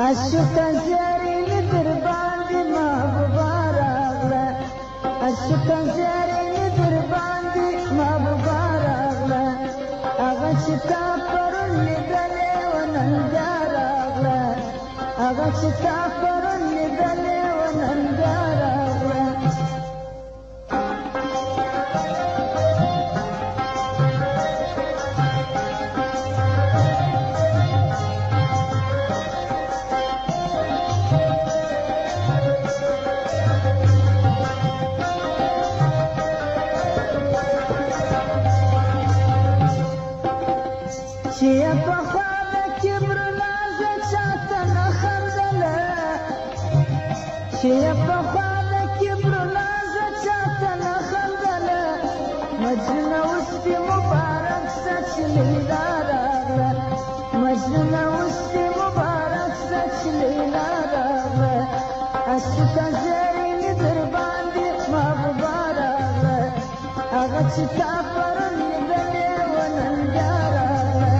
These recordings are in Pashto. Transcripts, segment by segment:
عشقا زاري درباندي محبوبا راغله عشقا زاري درباندي محبوبا راغله هغه چې تا پرون لیدلې و نن بیا راغله هغه چې تا پرون لیدلې و نن بیا راغله چې په خوا د کبر نازه چاته نه خندله چې په خوا د کبر نازه چاته نه خندله مجنونه اوس دې مبارک شه چې لیلا راغله مجنونه اوس دې مبارک شه چې لیلا راغله عشقه زاري مې در باندې محبوبه راغله هغه چې تا پرون لیدلې و نن بیا راغله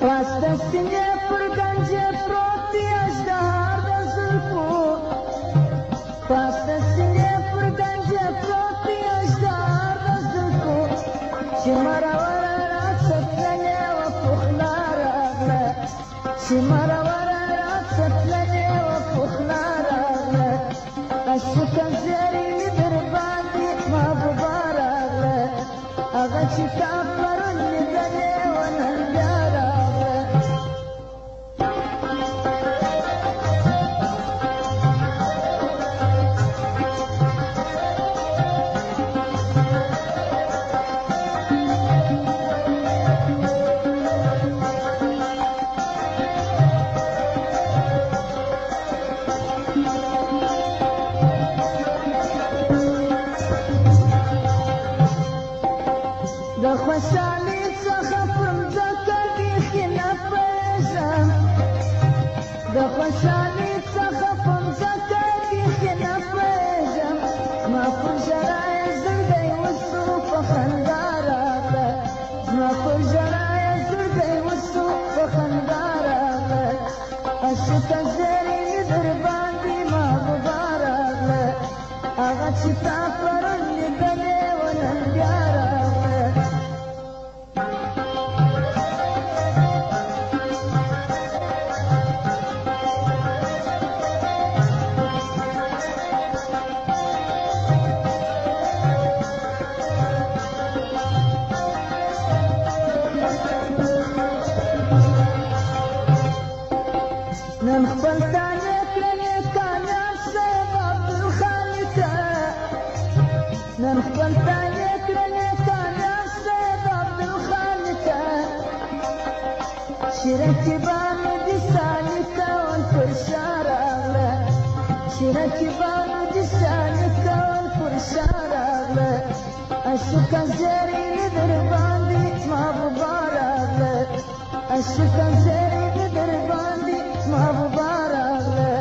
Pastastine purganje proti ajdar da zulfu Pastastine purganje proti ajdar da zulfu Shimarawara rasatlane wa pukhla ragle Shimarawara rasatlane wa pukhla ragle Ashka zari lidar bandi mahbuba ragle Aga chita parun lidale wa nandara د خوشحالۍ څخه پر مځکه بیخي نه پوهېږم د خوشحالۍ څخه په مځکه بیخي نه پوهېږم زما پر ژړا یې زړګی وسو په خندا راغله زما پر ژړا یې زړګی وسو په خندا راغله عشقه زاري مې در باندې محبوبه راغله هغه چې تا پرون لیدلې و نن بیا راغله نن خپل تانه کړلې کامیاب صاحب عبدالخالقه نن خپل تانه کړلې کامیاب صاحب عبدالخالقه شرکیبانو دې سالکه ول پر شا راغله شرکیبانو دې سالکه ول پر شا راغله عشقه زاري مې در باندې محبوبه راغله عشقه زاري مې در باندې محبوبه راغله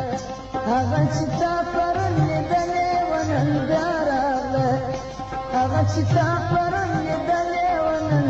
هغه چې تا پرون لیدلې و نن بیا راغله هغه چې تا پرون لیدلې و نن